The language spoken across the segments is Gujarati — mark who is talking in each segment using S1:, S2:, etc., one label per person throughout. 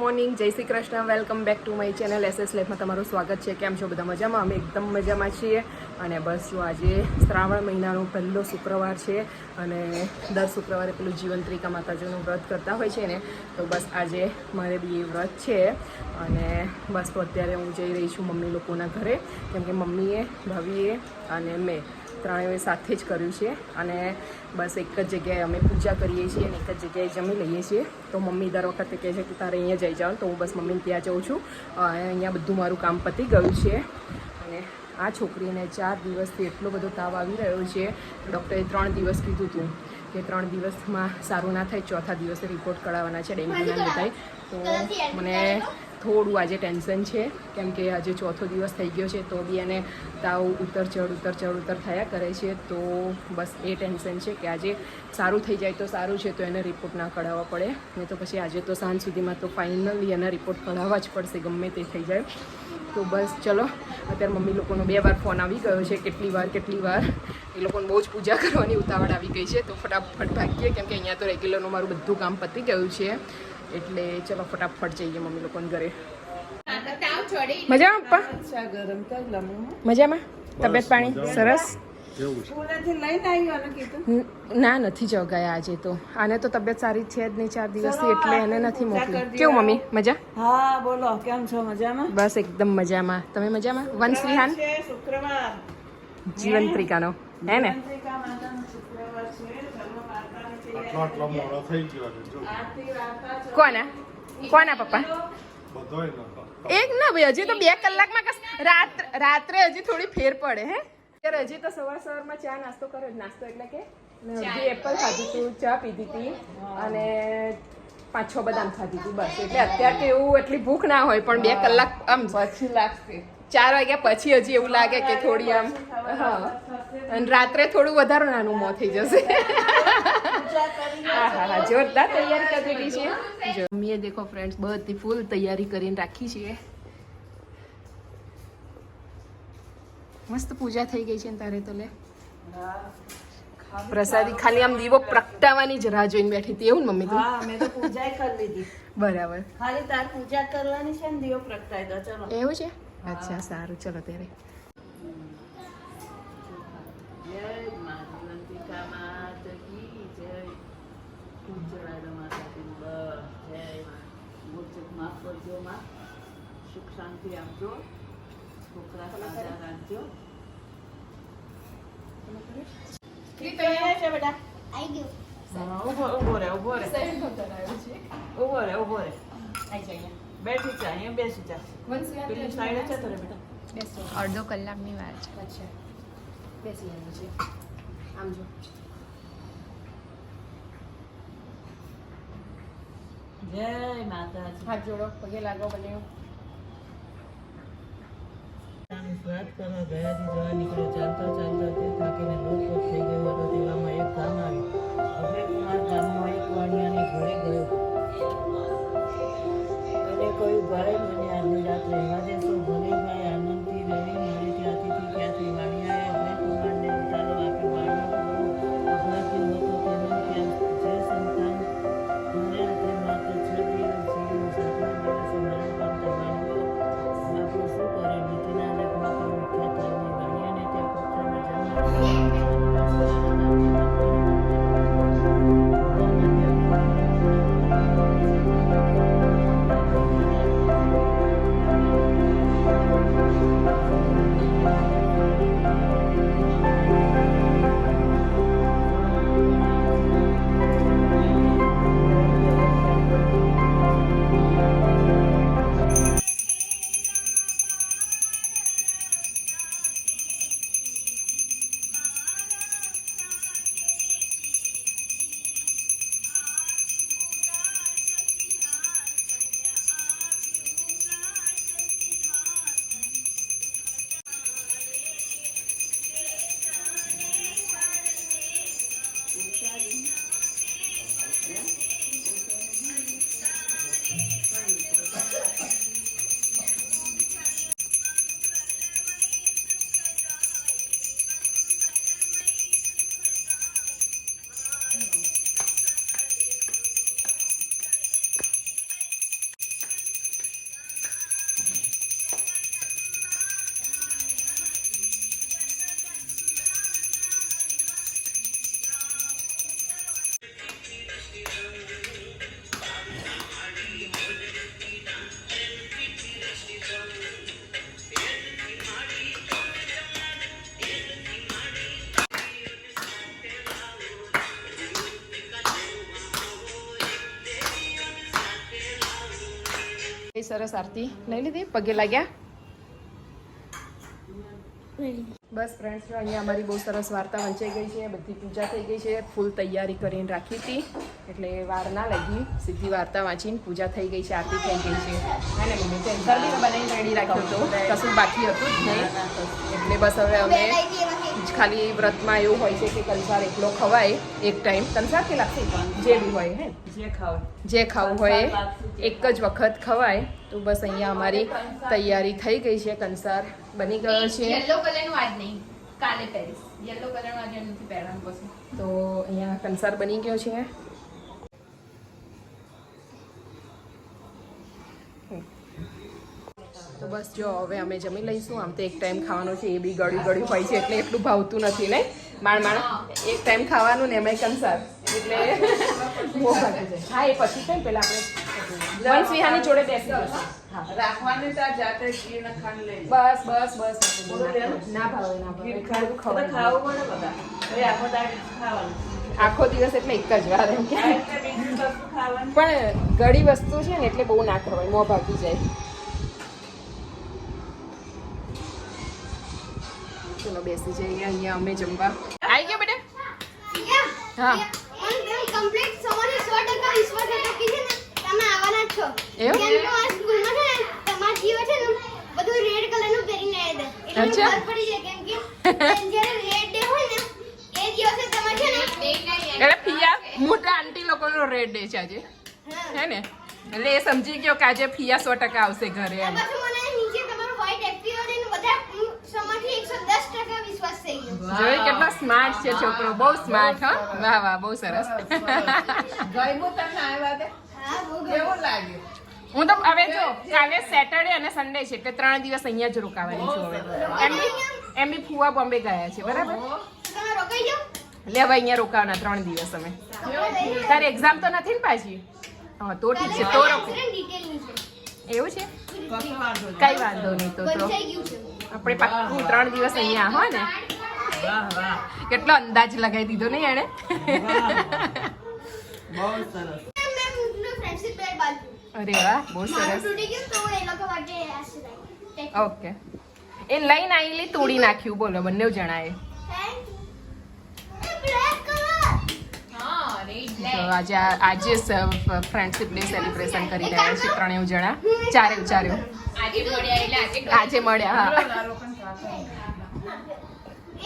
S1: મોર્નિંગ, જય Shri Krishna. Welcome back to my channel SS લાઈફમાં તમારું સ્વાગત છે. કેમ છો બધા? મજામાં? અમે એકદમ મજામાં છીએ. અને બસ જો આજે શ્રાવણ મહિનાનો પહેલો શુક્રવાર છે અને દર શુક્રવારે પેલું જીવંત્રિકા માતાજીનું વ્રત કરતા હોય છે ને, તો બસ આજે મારે બી એ વ્રત છે. અને બસ તો અત્યારે હું જઈ રહી છું મમ્મી લોકોના ઘરે, કેમ કે મમ્મીએ, ભાભીએ અને મેં ત્રણેય સાથે જ કર્યું છે. અને બસ એક જ જગ્યાએ અમે પૂજા કરીએ છીએ અને એક જ જગ્યાએ જમી લઈએ છીએ. તો મમ્મી દર વખતે કહે છે કે તારે અહીંયા જઈ જાઓ, તો હું બસ મમ્મીને ત્યાં જાઉં છું. અહીંયા બધું મારું કામ પતી ગયું છે. અને આ છોકરીને 4 દિવસથી એટલો બધો તાવ આવી રહ્યો છે. ડૉક્ટરે 3 દિવસ કીધું હતું કે 3 દિવસમાં સારું ના થાય, ચોથા દિવસે રિપોર્ટ કરાવવાના છે ડેન્ગ્યુના બધાય. તો મને થોડું આજે ટેન્શન છે, કેમ કે આજે ચોથો દિવસ થઈ ગયો છે તો બી એને તાવ ઉતર ચઢ થયા કરે છે. તો બસ એ ટેન્શન છે કે આજે સારું થઈ જાય તો સારું છે, તો એને રિપોર્ટ ના કઢાવવા પડે. નહીં તો પછી આજે તો સાંજ સુધીમાં તો ફાઇનલી એના રિપોર્ટ કઢાવવા જ પડશે, ગમે તે થઈ જાય. તો બસ ચલો, અત્યારે મમ્મી લોકોનો 2 વાર ફોન આવી ગયો છે. કેટલી વાર એ લોકોને બહુ જ પૂજા કરવાની ઉતાવળ આવી ગઈ છે. તો ફટાફટ ભાગીએ, કેમ કે અહીંયા તો રેગ્યુલરનું મારું બધું કામ પતી ગયું છે. એટલે ચલો ફટાફટ જઈએ મમ્મી લોકોને ઘરે. મજામાં પપ્પા? મજામાં? તબિયત પાણી સરસ? ના, નથી જગાયા આજે તો. આને તો તબિયત સારી છે જ નહીં 4 દિવસથી, એટલે એને નથી મોકલી. કેવું મમ્મી, મજા?
S2: હા બોલો, કેમ છો? મજામાં?
S1: બસ એકદમ મજામાં. તમે મજામાં? વંશ વિહાન
S2: શુક્રવાર
S1: જીવંત્રિકાનો હે ને? કોના પપ્પા? એક ના ભાઈ, હજી તો 2 કલાકમાં રાત્રે હજી થોડી ફેર પડે. હે અત્યારે હજી તો સવારમાં ચા નાસ્તો કર્યો. નાસ્તો એટલે કે હજી એપલ ખાધી હતું, ચા પીધી હતી અને 5-6 બદામ ખાધી હતી બસ. એટલે અત્યારે તો એવું એટલી ભૂખ ના હોય, પણ 2 કલાક આમ પછી લાગશે. 4 વાગ્યા પછી હજી એવું લાગે કે થોડી આમ, હા. અને રાત્રે થોડું વધારે નાનું મોં થઈ જશે. હા, જોરદાર તૈયારી કરી છે. જો મમ્મીએ દેખો ફ્રેન્ડ્સ, બધી ફૂલ તૈયારી કરીને રાખી છે. મસ્ત પૂજા થઈ ગઈ છે ને તારે તો. લે પ્રસાદી ખાલી આમ દીવો પ્રગટાવવાની જ રાહ જોઈને બેઠી હતી, એવું ને મમ્મી?
S2: હા, મેં તો પૂજા કરી લીધી.
S1: બરાબર,
S2: ખાલી તાર પૂજા કરવાની છે ને દીવો પ્રગટાઈ દો. ચલો.
S1: એવું છે? અચ્છા, સારું, ચલો ત્યારે.
S2: જય મા જીવંતિકા માત કી જય. ખૂબ જણાય માતાજી બસ. જય મા. મૂર્છક માફ કરજો માં, સુખ શાંતિ આપજો, છોકરા સાજા રાખજો. બેટા ઉભો રે. બેઠી જા, અહીંયા બેસી જા. પેલી સાઈડ છે તારે બેટા.
S1: અડધો કલાકની વાર છે. અચ્છા, બેસી આવ્યું છે. આમ જો.
S2: જય માતાજી.
S1: હાથ જોડો, પગે લાગો બને.
S2: વાત કરવા ગયાથી જવા નીકળ્યો. ચાલતા તે થાકીને લોટપોટ થઈ ગયો હતો. તેવામાં એક ગામ આવ્યું. અભયકુમાર ગામમાં એક વાણિયાને ઘરે ગયો અને કહ્યું, ભાઈ મને આજની રાત રહેવા દેશો? ભલે ભાઈ, આનંદથી રહી. મારી ત્યાંથી ક્યાંથી? વાણિયાએ અભયકુમારને ઉતારો આપ્યો. વાણિયો અભયથી હતો. તેને ત્યાં જે સંતાન મને તે માત્ર 6 દિવસ જીવ્યું. 7મા દિવસે મરણ પામતા વાણિયો બાપુ શું કરે? નીતિના લગ્ન પર વિખ્યાત થયો. વાણિયાને ત્યાં પુત્રનો જન્મ થયો.
S1: સરસ આરતી લઈ લીધી, પગે લાગ્યા. બસ ફ્રેન્ડ્સ, અહીંયા અમારી બહુ સરસ વાર્તા વંચાઈ ગઈ છે, બધી પૂજા થઈ ગઈ છે, ફૂલ તૈયારી કરીને રાખી હતી એટલે વાર ના લાગી, સીધી વાર્તા વાંચીને પૂજા થઈ ગઈ છે, આરતી થઈ ગઈ છે. અને મમ્મી સેન્સર બી બનાવીને રેડી રાખ્યો હતો, કશું બાકી હતું જ નહીં. એટલે બસ હવે અમે ખાલી વ્રતમાં એવું હોય છે કે કંસાર એકલો ખવાય એક ટાઈમ, કંસાર કે લાગશે જે બી હોય, હે જે ખાવું હોય એક જ વખત ખવાય. તો બસ અહીંયા અમારી તૈયારી થઈ ગઈ છે, કંસાર બની ગયો છે.
S3: યલો કલરનું આજ નહીં, કાલે પહેરીશ. યલો કલરનું આજે નથી પહેરવાનું પછી.
S1: તો અહીંયા કંસાર બની ગયો છે. તો બસ જો હવે અમે જમી લઈશું. આમ તો એક ટાઈમ ખાવાનું છે, એ બી ગળ્યું ગળ્યું હોય છે એટલે એટલું ભાવતું નથી ને. માણ એક ટાઈમ ખાવાનું ને એમાં કંસાર એટલે બહુ ભાગે છે. હા, એ પછી કઈ પેલા આપણે વંશવિહાની જોડે બેસી જશું.
S2: રાખવાની તાર જાતે ઘી ને ખાંડ લઈ
S1: બસ બસ બસ ના ભાવે ના ભાવે
S2: ખાવું પડે બધા. હવે આખો દાડે ખાવાનું.
S1: આખો દિવસ એટલે એક જ વાર એમ કે.
S2: એટલે બીજું કશું ખાવાનું.
S1: પણ ગળી વસ્તુ છે ને એટલે બહુ ના ખવાય, મોં ભાગી જાય. ચલો બેસી જઈએ અહીંયા અમે જમવા. આવી ગયો બેટા? હા.
S3: કમ્પ્લીટ સવારે 100% વિશ્વાસ હતો કે છે ને તમે આવવાના જ છો.
S1: એવું?
S3: કેમ કે આ સ્કૂલમાં છે ને તમારા જીવ છે ને બધું રેડ કલરનું પહેરીને આવ્યા હતા. એટલે
S1: અચ્છા.
S3: ખબર પડી જાય કેમ કે જ્યારે રેડ ડે હોય ને એ દિવસે તમે છે ને
S1: એટલે ફિયા મોટા આંટી લોકોનો રેડ ડે છે આજે, હે ને? એટલે એ સમજી ગયો કે આજે ફિયા 100% આવશે ઘરે એમ.
S3: પછી મને નીચે તમારું વ્હાઈટ એક્ટિવા ને બધા સમાથી 110% વિશ્વાસ થઈ ગયો.
S1: જોઈ કેટલો સ્માર્ટ છે છોકરો, બહુ સ્માર્ટ. હો, વાહ વાહ, બહુ સરસ.
S2: ગયમું તમને આવ્યા તે
S3: હા, બહુ
S2: કેવું લાગ્યું?
S1: હું તો હવે જો કાલે સેટરડે અને સન્ડે છે એટલે 3 દિવસ અહીંયા જ રોકાવાની છું હવે. એમ બી ફુવા બોમ્બે ગયા છે, બરાબર?
S3: તમે રોકાઈ જાઓ.
S1: એટલે હવે અહીંયા રોકાવાના 3 દિવસ અમે. તારી એક્ઝામ તો નથી ને પાછી? હા, તો ઠીક છે, તો રોકાય.
S3: ડિટેલની છે.
S1: એવું છે?
S2: કશો વાંધો નહીં.
S1: કઈ વાંધો નહીં. તો
S3: બંધાઈ ગયું છે.
S1: આપણે પાક્કું 3 દિવસ અહીંયા હો ને.
S2: વાહ વાહ
S1: કેટલો અંદાજ લગાવી દીધો નહીં એણે?
S2: બહુ સરસ.
S3: મેં મૂકનું ફ્રેન્ડશિપ બેર બાજુ.
S1: અરે વાહ, બહુ
S3: મારું
S1: સરસ.
S3: તૂટી ગયું તો એ લોકો માટે આશીર્વાદ.
S1: ઓકે, એ લઈને આવેલી તોડી નાખ્યું, બોલો બંને જણાએ.
S3: Thank you. Black colour. હા, રેડ
S1: તો આજે ફ્રેન્ડશિપ ડે સેલિબ્રેશન કરી રહ્યા છે 3 જણા, 4
S3: આજે મળ્યા એટલે
S1: આજે મળ્યા. હા,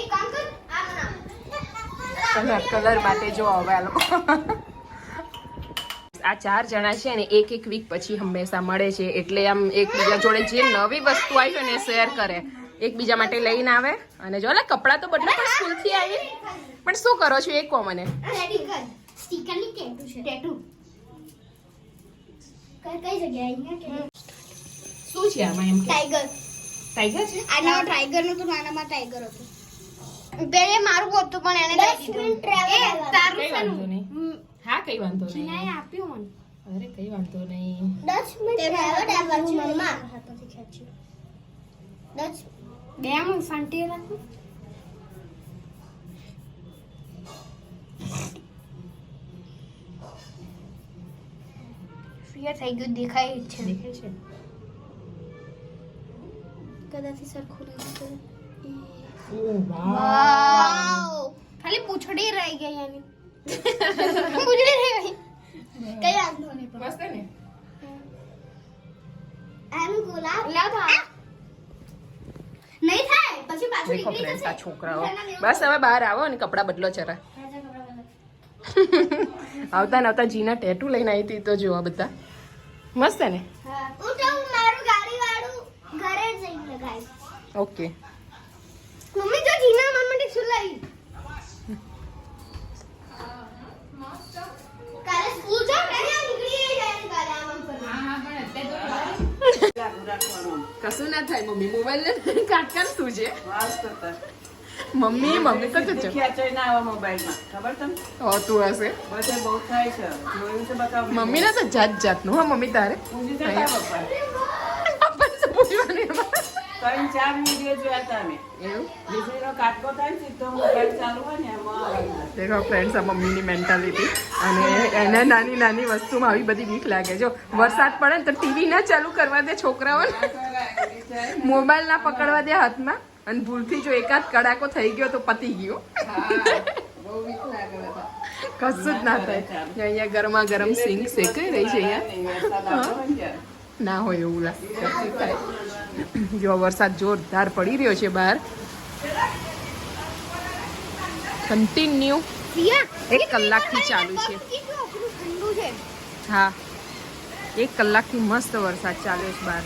S3: એક કામ કર આ બના.
S1: કલર માટે જો હવે આ લોકો આ 4 જણા છે ને એક વીક પછી હંમેશા મળે છે એટલે આમ એકબીજા જોડે જે નવી વસ્તુ આવી હોય ને એ શેર કરે, એકબીજા માટે લઈને આવે. અને જો કપડાં તો બદલા પણ સ્કૂલથી આવી, પણ શું કરો છો એ કહો મને.
S3: સ્ટીકરની ટેટુ છે. ટેટુ કઈ જગ્યાએ અહીંયા કે
S1: શું છે આમાં એમ?
S3: ટાઈગર.
S1: ટાઈગર છે?
S3: આના ટાઈગર નું તો નાનામાં ટાઈગર હતું. પેલે મારું હતું પણ એને દઈ દીધું. એ તારું
S1: કઈ
S3: છે
S1: વાંધો
S3: નું.
S1: નહીં. હા, કઈ વાંધો
S3: જીનાએ
S1: નહીં.
S3: આપ્યું મને.
S1: અરે કઈ વાંધો નહીં.
S3: 10 મિનિટ ટ્રાઈવર મમ્મા હાથમાંથી ખેંચ્યું. 10 બે હું ફાંટી રાખું. ફિયર થઈ ગયું, દેખાય જ છે.
S1: દેખાય છે?
S3: કદાચ સરખું નથી.
S1: ઓહ વાહ,
S3: વાવ, ખાલી પૂંછડી રહી ગઈ એની. પૂંછડી રહી ગઈ. કઈ વાંધો નહીં પણ.
S1: મસ્ત ને?
S3: એમ ગુલાબ લાવ તો નહીં થાય પછી પાછું
S1: દેખો
S3: નીકળી
S1: ફ્રેન્ડ્સ,
S3: જશે.
S1: આ છોકરાઓ બસ હવે બહાર આવો અને કપડાં બદલો જરા. આવતા ને આવતા જીના ટેટુ લઈને આવી હતી તો જોવા બધા મસ્ત ને.
S3: હા, હું તો મારું ગાડી વાળું ઘરે જ જઈને લગાવી.
S1: ઓકે,
S3: મમ્મી જો જીના મારા માટે શું લાવી? કાલે સ્કૂલ જાવ ને નીકળી જાય કાલે આમ પર.
S2: રાખવાનું
S1: કશું ના થાય મમ્મી, મોબાઈલ ને કાટકાન શું છે?
S2: વાસ કરતા
S1: મમ્મી તો જો
S2: ખેંચાઈ ના આવે મોબાઈલમાં ખબર તમને
S1: હોતું હશે.
S2: બધે બહુ થાય છે જોયું છે બતાવો
S1: મમ્મીને તો જાત જાતનું. હા મમ્મી તારે
S2: પૂછી તો તા પપ્પા
S1: પપ્પા શું પૂછવાનું એમાં?
S2: તો 3-4 વિડીયો જોયા હતા અમે.
S1: એવું
S2: વીજળીનો કાટકો થાય ને સીધો મોબાઈલ ચાલુ હોય ને એમાં આવી જાય.
S1: દેખો ફ્રેન્ડ્સ, આ મમ્મીની મેન્ટાલિટી. અને એને નાની નાની વસ્તુમાં આવી બધી બીક લાગે. જો વરસાદ પડે ને તો ટીવી ના ચાલુ કરવા દે છોકરાઓને, મોબાઈલ ના પકડવા દે હાથમાં, અને ભૂલથી જો એકાદ કડાકો થઈ ગયો તો પતી ગયો.
S2: બહુ બીક લાગે બધા.
S1: કશું જ ના થાય. અહીંયા ગરમા ગરમ સિંગ શેકાઈ રહી છે. અહીંયા
S2: વરસાદ આવતો હોય ને ત્યારે.
S1: ના હોય એવું લાગે. જો વરસાદ જોરદાર પડી રહ્યો છે બહાર, કન્ટિન્યુ
S3: સિયા
S1: 1 કલાકથી ચાલુ છે.
S3: ઠંડુ છે.
S1: હા, 1 કલાકથી મસ્ત વરસાદ ચાલ્યો છે બહાર.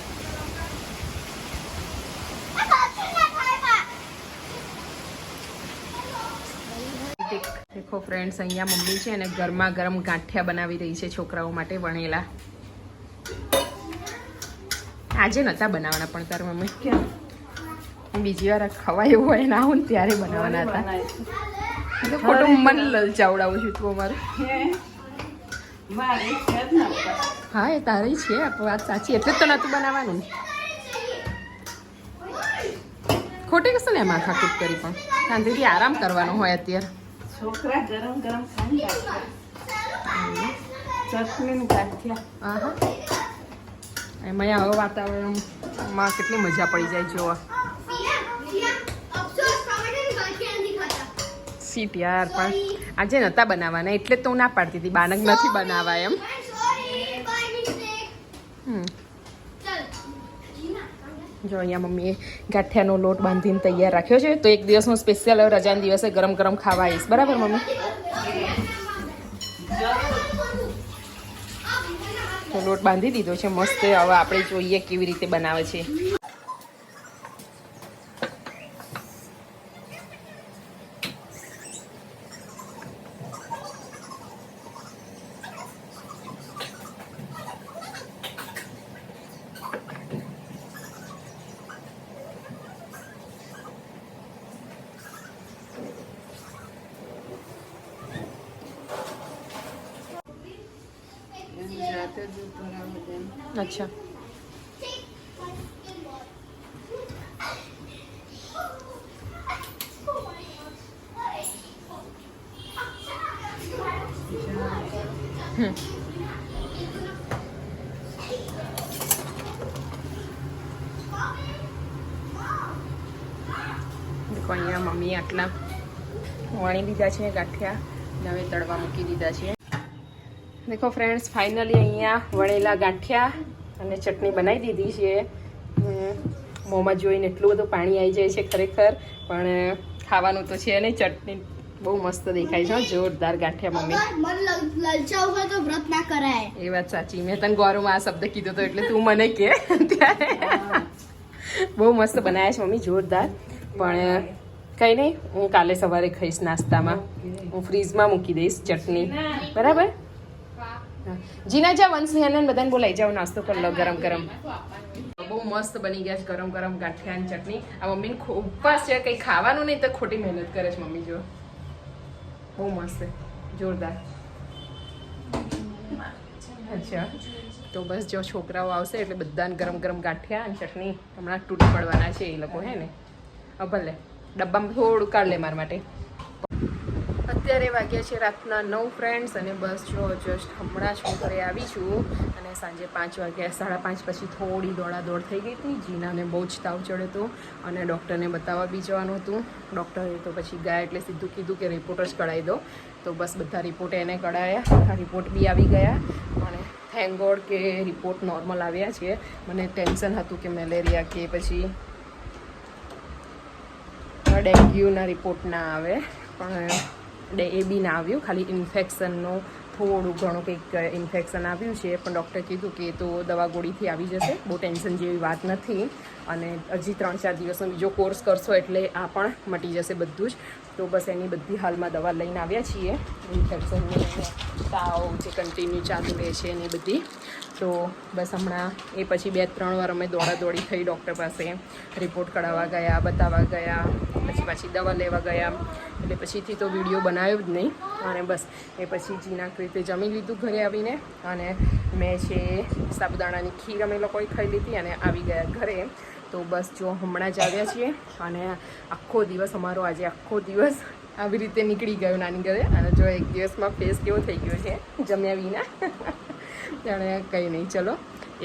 S1: દેખો ફ્રેન્ડ્સ, અહીંયા મમ્મી છે ને ગરમા ગરમ ગાંઠિયા બનાવી રહી છે છોકરાઓ માટે વણેલા. આજે નતા બનાવવાના પણ તાર મમ્મી કેમ બીજી વાર ખવાય એવું હોય ના હોય ત્યારે બનાવવાના હતા. તો ખોટું મન લલચાવડાવું છું તું અમારું.
S2: મારે છે જ ને ઉપર.
S1: હા, એ તારી છે વાત સાચી, એટલે જ તો નતું બનાવવાનું ને. ખોટી કશું ને એમાં ખાકૂટ કરી, પણ શાંતિથી આરામ કરવાનો હોય અત્યારે.
S2: છોકરા ગરમ ગરમ ખાઈને ચટણી ગાંઠિયા.
S1: હા, એમાં હવે વાતાવરણમાં કેટલી મજા પડી જાય જોવા. સીટ યાર, પણ આજે નતા બનાવવાના એટલે જ તો હું ના પાડતી હતી, બાનક નથી બનાવવા એમ. જો અહીંયા મમ્મીએ ગાંઠિયાનો લોટ બાંધીને તૈયાર રાખ્યો છે. તો એક દિવસનો સ્પેશિયલ રજાના દિવસે ગરમ ગરમ ખાવા આવીશ, બરાબર મમ્મી? તો લોટ બાંધી દીધો છે મસ્ત. હવે આપણે જોઈએ કેવી રીતે બનાવે છે.
S2: જાતે જ ઉપર આવે તેમ.
S1: અચ્છા, દેખો અહીંયા મમ્મીએ આટલા વણી દીધા છે ગાંઠિયા, અને હવે તળવા મૂકી દીધા છે. દેખો ફ્રેન્ડ્સ, ફાઇનલી અહીંયા વણેલા ગાંઠિયા અને ચટણી બનાવી દીધી છે. મોંમાં જોઈને એટલું બધું પાણી આવી જાય છે ખરેખર, પણ ખાવાનું તો છે નહીં. ચટણી બહુ મસ્ત દેખાય છે, જોરદાર ગાંઠિયા મમ્મી.
S3: મન લલચાવ હોય તો વ્રત ના કરાય.
S1: એ વાત સાચી, મેં તને ગૌરવમાં આ શબ્દ કીધો તો એટલે તું મને કે ત્યારે બહુ મસ્ત બનાવ્યા છે મમ્મી, જોરદાર. પણ કંઈ નહીં, હું કાલે સવારે ખાઈશ નાસ્તામાં. હું ફ્રીજમાં મૂકી દઈશ ચટણી, બરાબર? જીના જા વંશ હેને બધાને બોલાઈ જાવ, નાસ્તો કરી લો ગરમ ગરમ. બહુ મસ્ત બની ગયા છે ગરમ ગરમ ગાંઠિયા અને ચટણી. આ મમ્મીને ઉપવાસ છે, કંઈ ખાવાનું નહીં તો ખોટી મહેનત કરે છે મમ્મી. જો બહુ મસ્ત, જોરદાર. અચ્છા, તો બસ જો છોકરાઓ આવશે એટલે બધાને ગરમ ગરમ ગાંઠિયા અને ચટણી હમણાં તૂટી પડવાના છે એ લોકો, હે ને? ભલે ડબ્બામાં થોડું કાઢ લે મારા માટે. અત્યારે વાગ્યા છે રાતના 9 ફ્રેન્ડ્સ, અને બસ જો જસ્ટ હમણાં જ હું ઘરે આવી છું. અને સાંજે 5 વાગ્યા, 5:30 પછી થોડી દોડાદોડ થઈ ગઈ હતી. જીનાને બહુ જ તાવ ચડ્યો હતો અને ડૉક્ટરને બતાવવા બી જવાનું હતું. ડૉક્ટરે તો પછી ગયા એટલે સીધું કીધું કે રિપોર્ટ જ કઢાવી દો. તો બસ બધા રિપોર્ટ એને કઢાયા, રિપોર્ટ બી આવી ગયા. અને થેન્ક ગોડ કે રિપોર્ટ નોર્મલ આવ્યા છે. મને ટેન્શન હતું કે મેલેરિયા કે પછી ડેન્ગ્યુના રિપોર્ટ ના આવે, પણ એ બી ના આવ્યું. ખાલી ઇન્ફેક્શનનું થોડું ઘણું કંઈક ઇન્ફેક્શન આવ્યું છે, પણ ડૉક્ટરે કીધું કે તો દવા ગોળીથી આવી જશે, બહુ ટેન્શન જેવી વાત નથી. અને હજી 3-4 દિવસનો બીજો કોર્સ કરશો એટલે આ પણ મટી જશે બધું જ. તો બસ એની બધી હાલમાં દવા લઈને આવ્યા છીએ. ઇન્ફેક્શનની તાવ જે કન્ટિન્યુ ચાલુ રહે છે એની બધી. તો બસ હમણાં એ પછી 2-3 વાર અમે દોડાદોડી થઈ ડૉક્ટર પાસે, રિપોર્ટ કઢાવવા ગયા, બતાવવા ગયા, પછી પાછી દવા લેવા ગયા. એટલે પછીથી તો વિડીયો બનાવ્યો જ નહીં. અને બસ એ પછી જીનાક રીતે જમી લીધું ઘરે આવીને, અને મેં છે સાબુદાણાની ખીર અમે લોકોએ ખાઈ લીધી અને આવી ગયા ઘરે. તો બસ જો હમણાં જ આવ્યા છીએ અને આખો દિવસ અમારો આજે આખો દિવસ આવી રીતે નીકળી ગયો નાની ઘરે. અને જો એક દિવસમાં ફેસ કેવો થઈ ગયો છે જમ્યા વિના. જાણે કંઈ નહીં, ચલો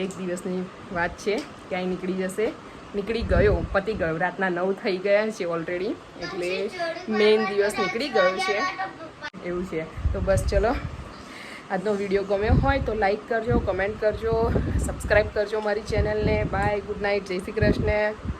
S1: એક દિવસની વાત છે, ક્યાંય નીકળી જશે. નીકળી ગયો, પતી ગયો, રાતના 9 થઈ ગયા છે ઓલરેડી, એટલે મેઇન દિવસ નીકળી ગયો છે એવું છે. તો બસ ચલો, આજનો વિડીયો ગમ્યો હોય તો લાઈક કરજો, કમેન્ટ કરજો, સબસ્ક્રાઈબ કરજો મારી ચેનલને. બાય, ગુડ નાઇટ, જય શ્રી કૃષ્ણ.